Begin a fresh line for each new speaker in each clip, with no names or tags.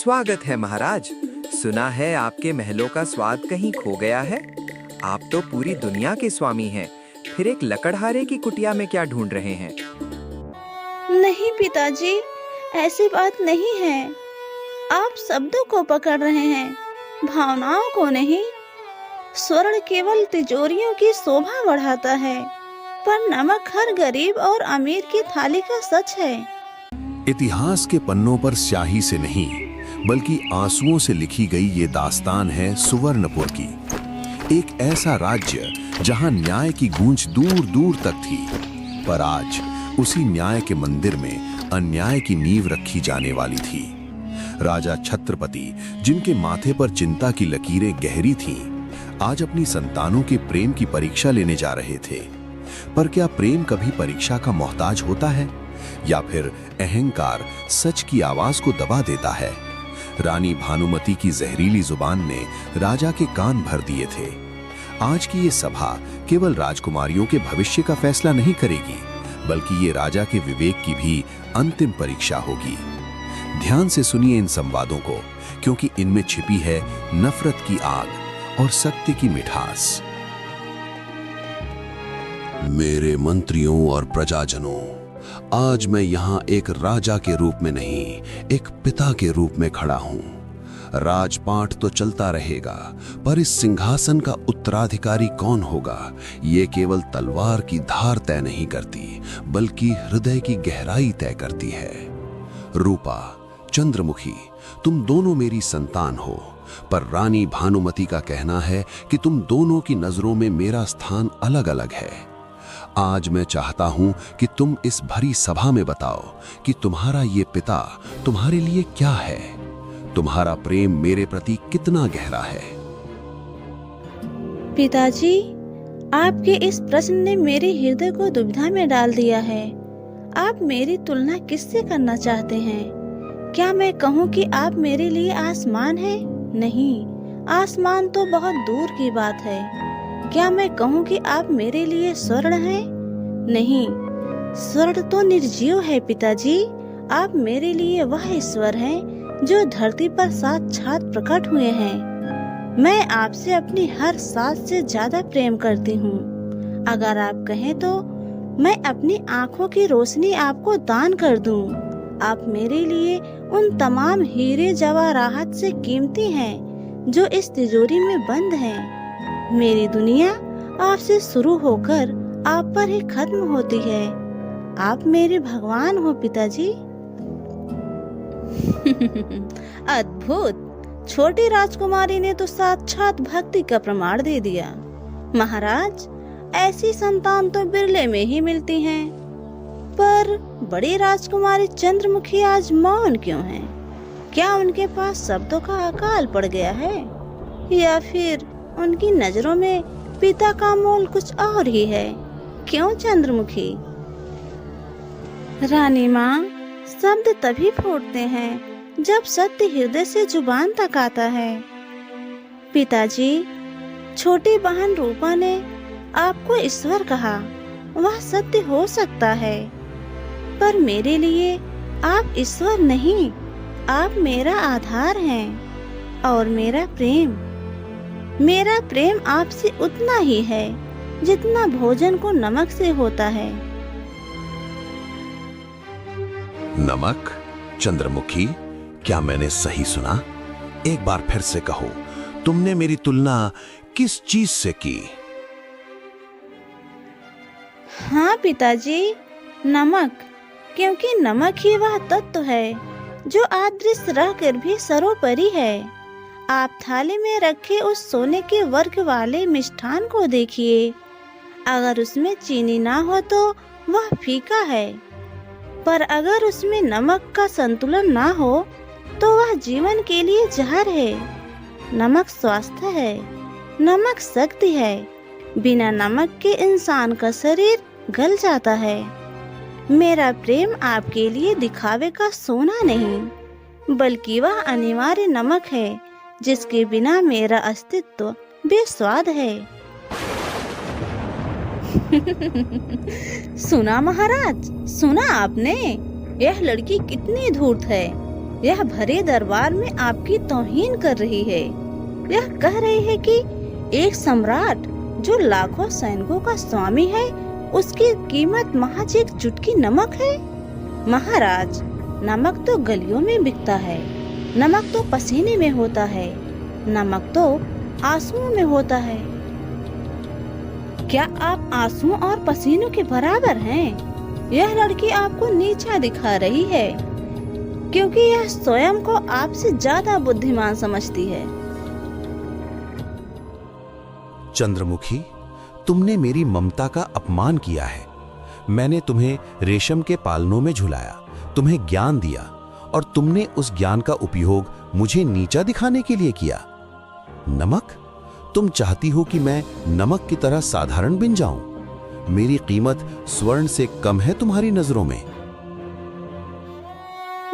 स्वागत है महाराज। सुना है आपके महलों का स्वाद कहीं खो गया है। आप तो पूरी दुनिया के स्वामी हैं, फिर एक लकड़हारे की कुटिया में क्या ढूंढ रहे हैं?
नहीं पिताजी, ऐसी बात नहीं है। आप शब्दों को पकड़ रहे हैं, भावनाओं को नहीं। स्वर्ण केवल तिजोरियों की शोभा बढ़ाता है, पर नमक हर गरीब और अमीर की थाली का सच है।
इतिहास के पन्नों पर स्याही से नहीं, बल्कि आंसुओं से लिखी गई ये दास्तान है सुवर्णपुर की। एक ऐसा राज्य जहां न्याय की गूंज दूर दूर तक थी, पर आज उसी न्याय के मंदिर में अन्याय की नींव रखी जाने वाली थी। राजा छत्रपति, जिनके माथे पर चिंता की लकीरें गहरी थीं, आज अपनी संतानों के प्रेम की परीक्षा लेने जा रहे थे। पर क्या प्रेम कभी परीक्षा का मोहताज होता है, या फिर अहंकार सच की आवाज को दबा देता है? रानी भानुमति की जहरीली जुबान ने राजा के कान भर दिए थे। आज की ये सभा केवल राजकुमारियों के भविष्य का फैसला नहीं करेगी, बल्कि ये राजा के विवेक की भी अंतिम परीक्षा होगी। ध्यान से सुनिए इन संवादों को, क्योंकि इनमें छिपी है नफरत की आग और सत्य की मिठास। मेरे मंत्रियों और प्रजाजनों, आज मैं यहाँ एक राजा के रूप में नहीं, एक पिता के रूप में खड़ा हूँ। राजपाट तो चलता रहेगा, पर इस सिंहासन का उत्तराधिकारी कौन होगा, ये केवल तलवार की धार तय नहीं करती, बल्कि हृदय की गहराई तय करती है। रूपा, चंद्रमुखी, तुम दोनों मेरी संतान हो, पर रानी भानुमति का कहना है कि तुम दोनों की नजरों में मेरा स्थान अलग अलग है। आज मैं चाहता हूं कि तुम इस भरी सभा में बताओ कि तुम्हारा ये पिता तुम्हारे लिए क्या है, तुम्हारा प्रेम मेरे प्रति कितना गहरा है।
पिताजी, आपके इस प्रश्न ने मेरे हृदय को दुविधा में डाल दिया है। आप मेरी तुलना किससे करना चाहते हैं? क्या मैं कहूँ कि आप मेरे लिए आसमान हैं? नहीं, आसमान तो बहुत दूर की बात है। क्या मैं कहूँ कि आप मेरे लिए स्वर्ण हैं? नहीं, स्वर्ण तो निर्जीव है पिताजी। आप मेरे लिए वह ईश्वर हैं जो धरती पर साक्षात प्रकट हुए हैं। मैं आपसे अपनी हर सांस से ज्यादा प्रेम करती हूँ। अगर आप कहें तो मैं अपनी आँखों की रोशनी आपको दान कर दूँ। आप मेरे लिए उन तमाम हीरे जवाहरात से कीमती हैं जो इस तिजोरी में बंद हैं। मेरी दुनिया आपसे शुरू होकर आप पर ही खत्म होती है। आप मेरे भगवान हो पिताजी। अद्भुत! छोटी राजकुमारी ने तो साक्षात भक्ति का प्रमाण दे दिया। महाराज, ऐसी संतान तो बिरले में ही मिलती हैं। पर बड़ी राजकुमारी चंद्रमुखी आज मौन क्यों है? क्या उनके पास शब्दों का अकाल पड़ गया है, या फिर उनकी नजरों में पिता का मोल कुछ और ही है? क्यों चंद्रमुखी? रानी माँ, शब्द तभी फूटते हैं जब सत्य हृदय से जुबान तक आता है। पिताजी, छोटी बहन रूपा ने आपको ईश्वर कहा, वह सत्य हो सकता है, पर मेरे लिए आप ईश्वर नहीं, आप मेरा आधार हैं। और मेरा प्रेम आपसे उतना ही है जितना भोजन को नमक से होता है।
नमक? चंद्रमुखी, क्या मैंने सही सुना? एक बार फिर से कहो, तुमने मेरी तुलना किस चीज से की?
हाँ पिताजी, नमक, क्योंकि नमक ही वह तत्व है जो अदृश्य रहकर भी सर्वोपरि है। आप थाली में रखे उस सोने के वर्क वाले मिष्ठान को देखिए। अगर उसमें चीनी ना हो तो वह फीका है, पर अगर उसमें नमक का संतुलन ना हो तो वह जीवन के लिए जहर है। नमक स्वास्थ्य है, नमक शक्ति है। बिना नमक के इंसान का शरीर गल जाता है। मेरा प्रेम आपके लिए दिखावे का सोना नहीं, बल्कि वह अनिवार्य नमक है जिसके बिना मेरा अस्तित्व बेस्वाद है। सुना महाराज, सुना आपने? यह लड़की कितनी धूर्त है। यह भरे दरबार में आपकी तौहीन कर रही है। यह कह रही है कि एक सम्राट जो लाखों सैनिकों का स्वामी है, उसकी कीमत महज एक चुटकी नमक है। महाराज, नमक तो गलियों में बिकता है, नमक तो पसीने में होता है, नमक तो आंसुओं में होता है। क्या आप आंसुओं और पसीनों के बराबर हैं? यह लड़की आपको नीचा दिखा रही है, क्योंकि यह स्वयं को आपसे ज्यादा बुद्धिमान समझती है।
चंद्रमुखी, तुमने मेरी ममता का अपमान किया है। मैंने तुम्हें रेशम के पालनों में झुलाया, तुम्हें ज्ञान दिया, और तुमने उस ज्ञान का उपयोग मुझे नीचा दिखाने के लिए किया। नमक? तुम चाहती हो कि मैं नमक की तरह साधारण बन जाऊं? मेरी कीमत स्वर्ण से कम है तुम्हारी नजरों में?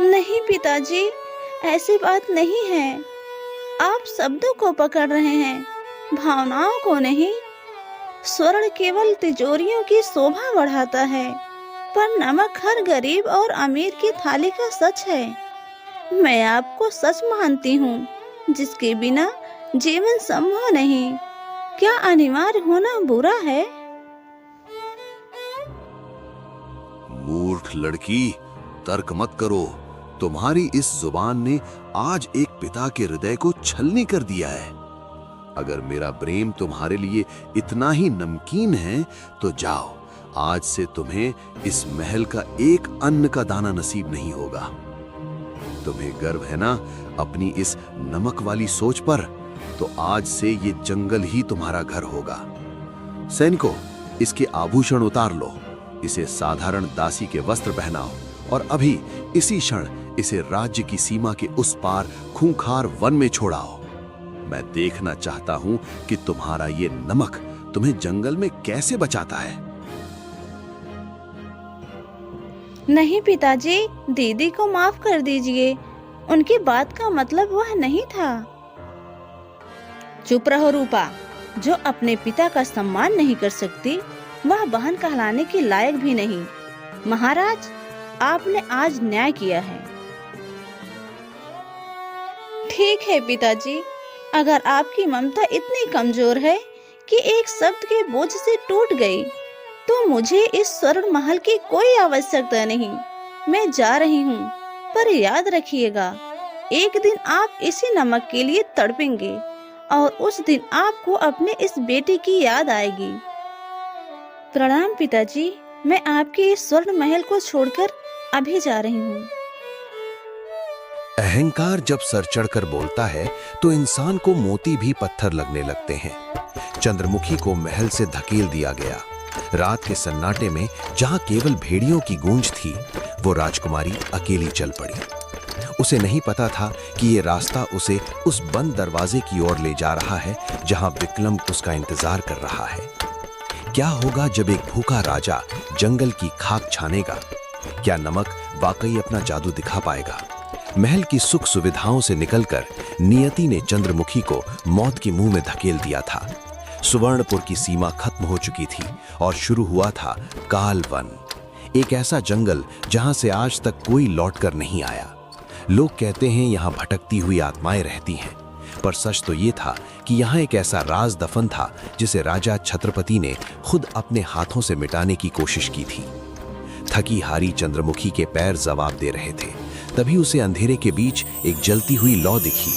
नहीं पिताजी, ऐसी बात नहीं है। आप शब्दों को पकड़ रहे हैं, भावनाओं को नहीं। स्वर्ण केवल तिजोरियों की शोभा बढ़ाता है, पर नमक हर गरीब और अमीर की थाली का सच है। मैं आपको सच मानती हूँ, जिसके बिना जीवन संभव नहीं। क्या अनिवार्य होना बुरा है?
मूर्ख लड़की, तर्क मत करो। तुम्हारी इस जुबान ने आज एक पिता के हृदय को छलनी कर दिया है। अगर मेरा प्रेम तुम्हारे लिए इतना ही नमकीन है तो जाओ, आज से तुम्हें इस महल का एक अन्न का दाना नसीब नहीं होगा। तुम्हें गर्व है ना अपनी इस नमक वाली सोच पर? तो आज से ये जंगल ही तुम्हारा घर होगा। सैनिकों, इसके आभूषण उतार लो, इसे साधारण दासी के वस्त्र पहनाओ और अभी इसी क्षण इसे राज्य की सीमा के उस पार खूंखार वन में छोड़ाओ। मैं देखना चाहता हूं कि तुम्हारा ये नमक तुम्हें जंगल में कैसे बचाता है।
नहीं पिताजी, दीदी को माफ कर दीजिए। उनकी बात का मतलब वह नहीं था। चुप रहो रूपा। जो अपने पिता का सम्मान नहीं कर सकती, वह बहन कहलाने की लायक भी नहीं। महाराज, आपने आज न्याय किया है। ठीक है पिताजी, अगर आपकी ममता इतनी कमजोर है कि एक शब्द के बोझ से टूट गई, तो मुझे इस स्वर्ण महल की कोई आवश्यकता नहीं। मैं जा रही हूँ, पर याद रखिएगा, एक दिन आप इसी नमक के लिए तड़पेंगे और उस दिन आपको अपने इस बेटे की याद आएगी। प्रणाम पिताजी, मैं आपके इस स्वर्ण महल को छोड़कर अभी जा रही हूँ।
अहंकार जब सर चढ़कर बोलता है तो इंसान को मोती भी पत्थर लगने लगते हैं। चंद्रमुखी को महल से धकेल दिया गया। रात के सन्नाटे में जहां केवल भेड़ियों की गूंज थी, वो राजकुमारी अकेली चल पड़ी। उसे नहीं पता था कि ये रास्ता उसे उस बंद दरवाजे की ओर ले जा रहा है जहां विक्रम उसका इंतजार कर रहा है। क्या होगा जब एक भूखा राजा जंगल की खाक छानेगा? क्या नमक वाकई अपना जादू दिखा पाएगा? महल की सुख सुविधाओं से निकलकर नियति ने चंद्रमुखी को मौत के मुंह में धकेल दिया था। सुवर्णपुर की सीमा खत्म हो चुकी थी और शुरू हुआ था कालवन, एक ऐसा जंगल जहां से आज तक कोई लौटकर नहीं आया। लोग कहते हैं यहाँ भटकती हुई आत्माएं रहती हैं, पर सच तो ये था कि यहाँ एक ऐसा राज दफन था जिसे राजा छत्रपति ने खुद अपने हाथों से मिटाने की कोशिश की थी। थकी हारी चंद्रमुखी के पैर जवाब दे रहे थे, तभी उसे अंधेरे के बीच एक जलती हुई लौ दिखी।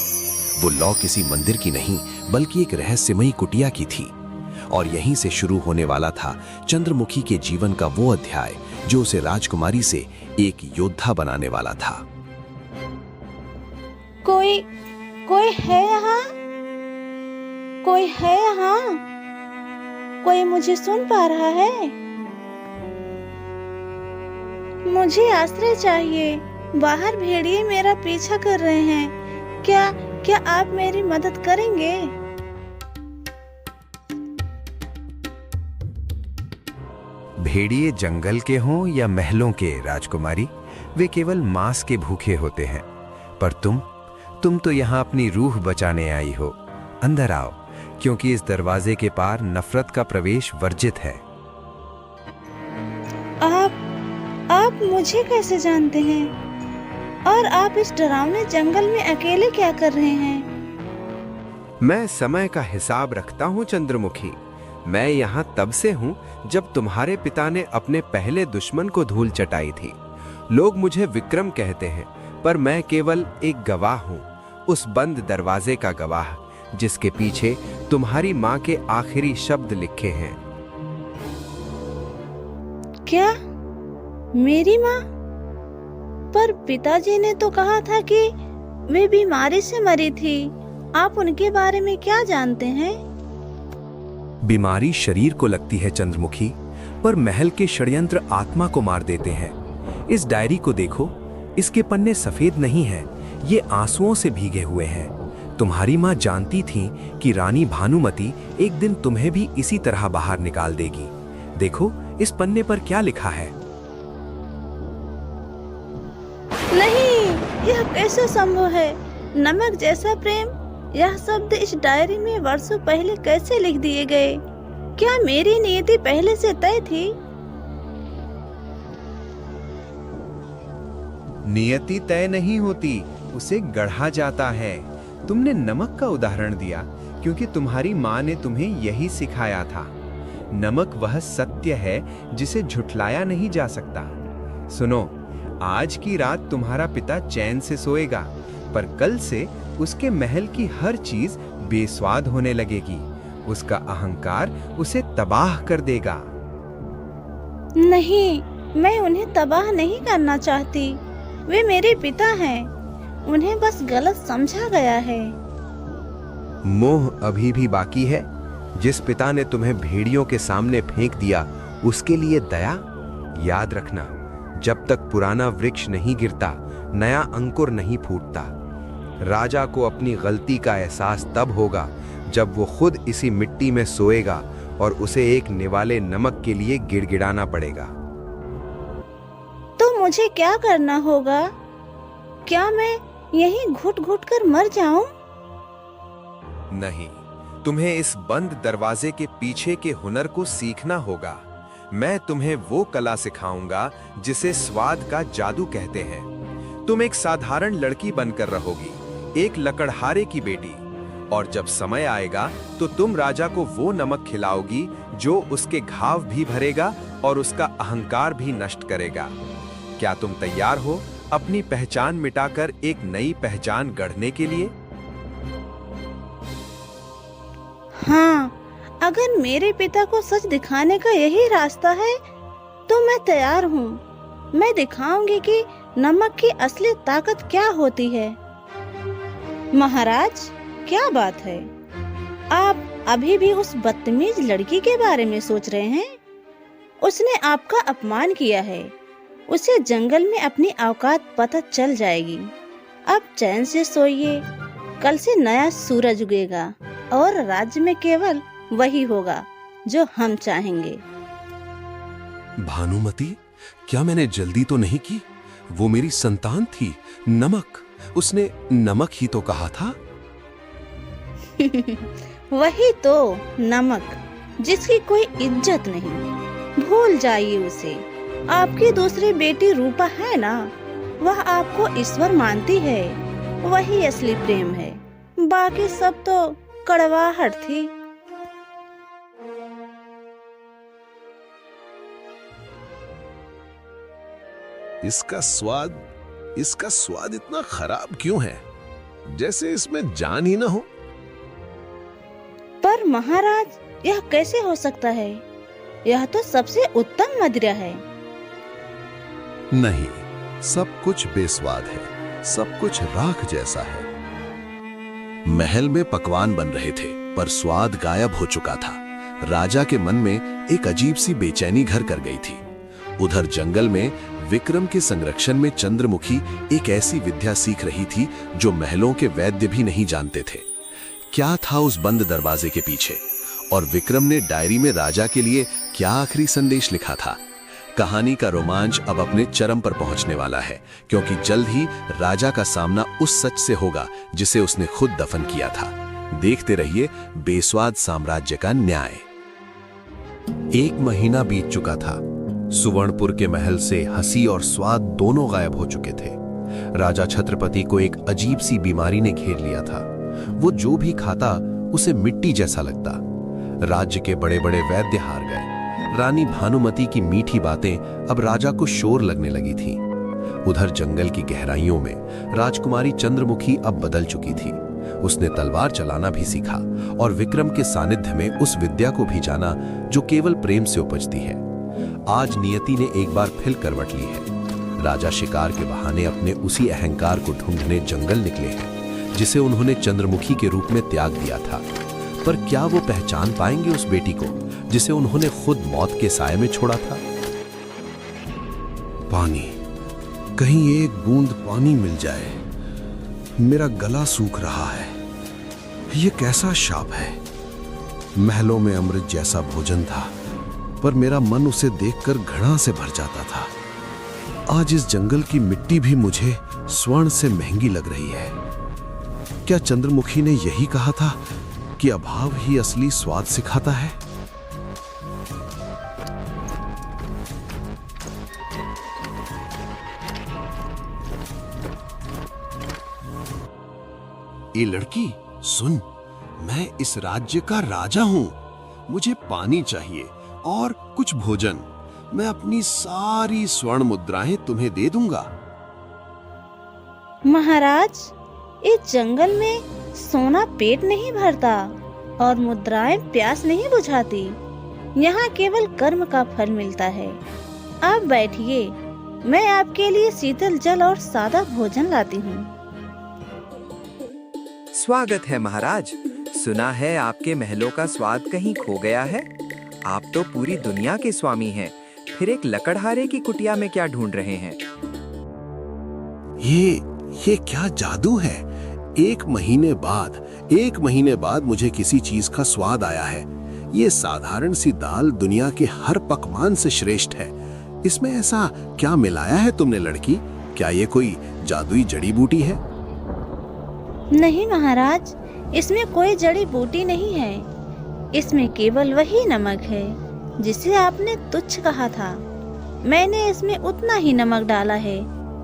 वो लौ किसी मंदिर की नहीं, बल्कि एक रहस्यमयी कुटिया की थी, और यहीं से शुरू होने वाला था चंद्रमुखी के जीवन का वो अध्याय जो उसे राजकुमारी से एक योद्धा बनाने वाला था।
कोई है यहाँ? कोई है यहाँ? कोई मुझे सुन पा रहा है? मुझे आश्रय चाहिए। बाहर भेड़िए मेरा पीछा कर रहे हैं। क्या आप मेरी मदद करेंगे?
भेड़िए जंगल के हों या महलों के राजकुमारी, वे केवल मांस के भूखे होते हैं। पर तुम तो यहाँ अपनी रूह बचाने आई हो। अंदर आओ, क्योंकि इस दरवाजे के पार नफरत का प्रवेश वर्जित है।
आप मुझे कैसे जानते हैं? और आप इस डरावने जंगल में अकेले क्या कर रहे हैं?
मैं समय का हिसाब रखता हूँ चंद्रमुखी। मैं यहाँ तब से हूँ जब तुम्हारे पिता ने अपने पहले दुश्मन को धूल चटाई थी। लोग मुझे विक्रम कहते हैं, पर मैं केवल एक गवाह हूँ, उस बंद दरवाजे का गवाह जिसके पीछे तुम्हारी माँ के आखिरी शब्द लिखे हैं।
क्या? मेरी माँ? पर पिताजी ने तो कहा था कि वे बीमारी से मरी थी। आप उनके बारे में क्या जानते हैं?
बीमारी शरीर को लगती है चंद्रमुखी, पर महल के षड्यंत्र आत्मा को मार देते हैं। इस डायरी को देखो, इसके पन्ने सफेद नहीं हैं, ये आंसुओं से भीगे हुए हैं। तुम्हारी माँ जानती थी कि रानी भानुमति एक दिन तुम्हें भी इसी तरह बाहर निकाल देगी। देखो इस पन्ने पर क्या लिखा है।
नहीं, यह कैसे संभव है? नमक जैसा प्रेम, यह शब्द इस डायरी में वर्षों पहले कैसे लिख दिए गए? क्या मेरी नियति पहले से तय थी?
नियति तय नहीं होती, उसे गढ़ा जाता है। तुमने नमक का उदाहरण दिया क्योंकि तुम्हारी माँ ने तुम्हें यही सिखाया था। नमक वह सत्य है जिसे झुठलाया नहीं जा सकता। सुनो, आज की रात तुम्हारा पिता चैन से सोएगा, पर कल से उसके महल की हर चीज बेस्वाद होने लगेगी। उसका अहंकार उसे तबाह कर देगा।
नहीं, मैं उन्हें तबाह नहीं करना चाहती। वे मेरे पिता हैं। उन्हें बस गलत समझा गया है।
मोह अभी भी बाकी है। जिस पिता ने तुम्हें भेड़ियों के सामने फेंक दिया, उसके लिए दया? याद रखना, जब तक पुराना वृक्ष नहीं गिरता, नया अंकुर नहीं फूटता। राजा को अपनी गलती का एहसास तब होगा जब वो खुद इसी मिट्टी में सोएगा और उसे एक निवाले नमक के लिए गिड़गिड़ाना पड़ेगा।
तो मुझे क्या करना होगा? क्या मैं यहीं घुट-घुट कर मर जाऊं?
नहीं, तुम्हें इस बंद दरवाजे के पीछे के हुनर को सीखना होगा। मैं तुम्हें वो कला सिखाऊंगा जिसे स्वाद का जादू कहते हैं। तुम एक साधारण लड़की बनकर रहोगी, एक लकड़हारे की बेटी, और जब समय आएगा तो तुम राजा को वो नमक खिलाओगी जो उसके घाव भी भरेगा और उसका अहंकार भी नष्ट करेगा। क्या तुम तैयार हो अपनी पहचान मिटाकर एक नई पहचान गढ़ने के लिए?
हाँ, अगर मेरे पिता को सच दिखाने का यही रास्ता है तो मैं तैयार हूँ। मैं दिखाऊंगी कि नमक की असली ताकत क्या होती है। महाराज, क्या बात है? आप अभी भी उस बदतमीज लड़की के बारे में सोच रहे हैं? उसने आपका अपमान किया है। उसे जंगल में अपनी औकात पता चल जाएगी। अब चैन से सोइए, कल से नया सूरज उगेगा और राज्य में केवल वही होगा जो हम चाहेंगे।
भानुमति, क्या मैंने जल्दी तो नहीं की? वो मेरी संतान थी, नमक। उसने नमक ही तो कहा था।
वही तो नमक, जिसकी कोई इज्जत नहीं। भूल जाइए उसे। आपकी दूसरी बेटी रूपा है ना, वह आपको ईश्वर मानती है। वही असली प्रेम है, बाकी सब तो कड़वाहट थी।
इसका स्वाद इतना खराब क्यों है? जैसे इसमें जान ही ना हो।
पर महाराज, यह कैसे हो सकता है? यह तो सबसे उत्तम मदिरा है।
नहीं, सब कुछ बेस्वाद है, सब कुछ राख जैसा है। महल में पकवान बन रहे थे, पर स्वाद गायब हो चुका था। राजा के मन में एक अजीब सी बेचैनी घर कर गई थी। उधर जंगल में विक्रम के संरक्षण में चंद्रमुखी एक ऐसी विद्या सीख रही थी जो महलों के वैद्य भी नहीं जानते थे। क्या था उस बंद दरवाजे के पीछे, और विक्रम ने डायरी में राजा के लिए क्या आखिरी संदेश लिखा था? कहानी का रोमांच अब अपने चरम पर पहुंचने वाला है, क्योंकि जल्द ही राजा का सामना उस सच से होगा जिसे उसने खुद दफन किया था। देखते रहिए बेस्वाद साम्राज्य का न्याय। 1 महीना बीत चुका था। सुवर्णपुर के महल से हंसी और स्वाद दोनों गायब हो चुके थे। राजा छत्रपति को एक अजीब सी बीमारी ने घेर लिया था। वो जो भी खाता उसे मिट्टी जैसा लगता। राज्य के बड़े बड़े वैद्य हार गए। रानी भानुमति की मीठी बातें अब राजा को शोर लगने लगी थीं। उधर जंगल की गहराइयों में राजकुमारी चंद्रमुखी अब बदल चुकी थी। उसने तलवार चलाना भी सीखा और विक्रम के सानिध्य में उस विद्या को भी जाना जो केवल प्रेम से उपजती है। आज नियति ने एक बार फिर करवट ली है। राजा शिकार के बहाने अपने उसी अहंकार को ढूंढने जंगल निकले हैं जिसे उन्होंने चंद्रमुखी के रूप में त्याग दिया था। पर क्या वो पहचान पाएंगे उस बेटी को जिसे उन्होंने खुद मौत के साए में छोड़ा था? पानी, कहीं एक बूंद पानी मिल जाए। मेरा गला सूख रहा है। ये कैसा शाप है? महलों में अमृत जैसा भोजन था, पर मेरा मन उसे देखकर घृणा से भर जाता था। आज इस जंगल की मिट्टी भी मुझे स्वर्ण से महंगी लग रही है। क्या चंद्रमुखी ने यही कहा था कि अभाव ही असली स्वाद सिखाता है? ए लड़की सुन, मैं इस राज्य का राजा हूं। मुझे पानी चाहिए और कुछ भोजन। मैं अपनी सारी स्वर्ण मुद्राएं तुम्हें दे दूंगा।
महाराज, इस जंगल में सोना पेट नहीं भरता और मुद्राएं प्यास नहीं बुझाती। यहाँ केवल कर्म का फल मिलता है। आप बैठिए, मैं आपके लिए शीतल जल और सादा भोजन लाती हूँ।
स्वागत है महाराज। सुना है आपके महलों का स्वाद कहीं खो गया है। आप तो पूरी दुनिया के स्वामी हैं, फिर एक लकड़हारे की कुटिया में क्या ढूंढ रहे हैं?
ये क्या जादू है? एक महीने बाद मुझे किसी चीज का स्वाद आया है। ये साधारण सी दाल दुनिया के हर पकवान से श्रेष्ठ है। इसमें ऐसा क्या मिलाया है तुमने लड़की? क्या ये कोई जादुई जड़ी बूटी है?
नहीं महाराज, इसमें कोई जड़ी बूटी नहीं है। इसमें केवल वही नमक है जिसे आपने तुच्छ कहा था। मैंने इसमें उतना ही नमक डाला है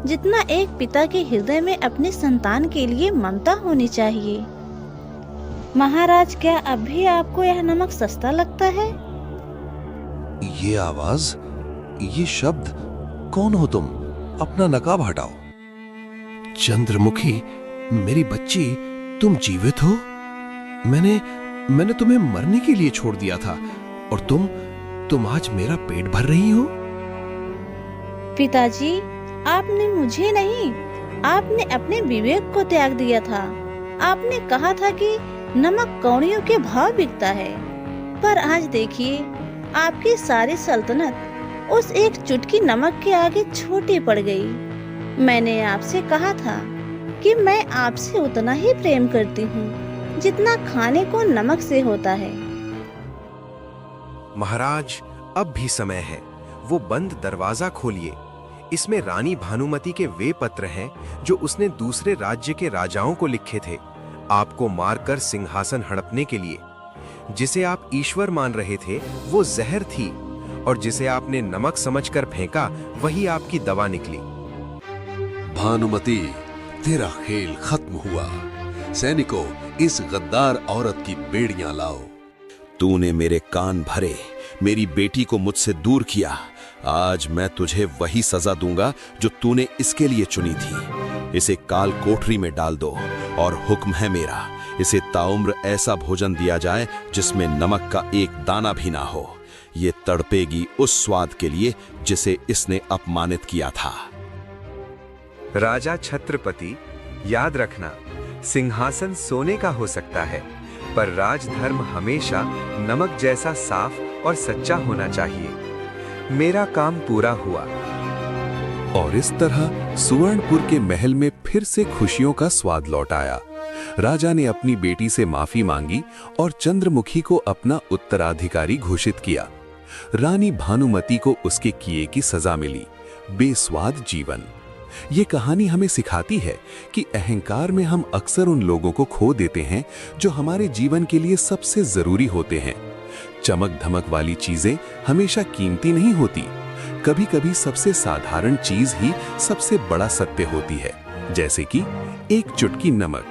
जितना एक पिता के हृदय में अपने संतान के लिए ममता होनी चाहिए। महाराज, क्या अब भी आपको यह नमक सस्ता लगता है?
ये आवाज, ये शब्द, कौन हो तुम? अपना नकाब हटाओ। चंद्रमुखी, मेरी बच्ची, तुम जीवित हो? मैंने तुम्हें मरने के लिए छोड़ दिया था और तुम आज मेरा पेट भर रही हो।
पिताजी, आपने मुझे नहीं, आपने अपने विवेक को त्याग दिया था। आपने कहा था कि नमक कौड़ियों के भाव बिकता है, पर आज देखिए, आपकी सारी सल्तनत उस एक चुटकी नमक के आगे छोटी पड़ गई। मैंने आपसे कहा था कि मैं आपसे उतना ही प्रेम करती हूँ जितना खाने को नमक से होता है।
महाराज, अब भी समय है। वो बंद दरवाजा खोलिए। इसमें रानी भानुमति के वे पत्र हैं जो उसने दूसरे राज्य के राजाओं को लिखे थे, आपको मारकर सिंहासन हड़पने के लिए। जिसे आप ईश्वर मान रहे थे वो जहर थी, और जिसे आपने नमक समझकर फेंका वही आपकी दवा निकली।
भानुमति, तेरा खेल खत्म हुआ। सैनिकों, इस गद्दार औरत की बेड़ियां लाओ। तूने मेरे कान भरे, मेरी बेटी को मुझसे दूर किया। आज मैं तुझे वही सजा दूंगा जो तूने इसके लिए चुनी थी। इसे काल कोठरी में डाल दो और हुक्म है मेरा, इसे ताउम्र ऐसा भोजन दिया जाए जिसमें नमक का एक दाना भी ना हो। ये तड़पेगी उस स्वाद के लिए जिसे इसने अपमानित किया था।
राजा छत्रपति, याद रखना, सिंहासन सोने का हो सकता है, पर राजधर्म हमेशा नमक जैसा साफ और सच्चा होना चाहिए। मेरा काम पूरा हुआ।
और इस तरह सुवर्णपुर के महल में फिर से खुशियों का स्वाद लौट आया। राजा ने अपनी बेटी से माफी मांगी और चंद्रमुखी को अपना उत्तराधिकारी घोषित किया। रानी भानुमति को उसके किए की सजा मिली, बेस्वाद जीवन। ये कहानी हमें सिखाती है कि अहंकार में हम अक्सर उन लोगों को खो देते हैं जो हमारे जीवन के लिए सबसे जरूरी होते हैं। चमक धमक वाली चीजें हमेशा कीमती नहीं होती। कभी कभी सबसे साधारण चीज ही सबसे बड़ा सत्य होती है। जैसे कि एक चुटकी नमक,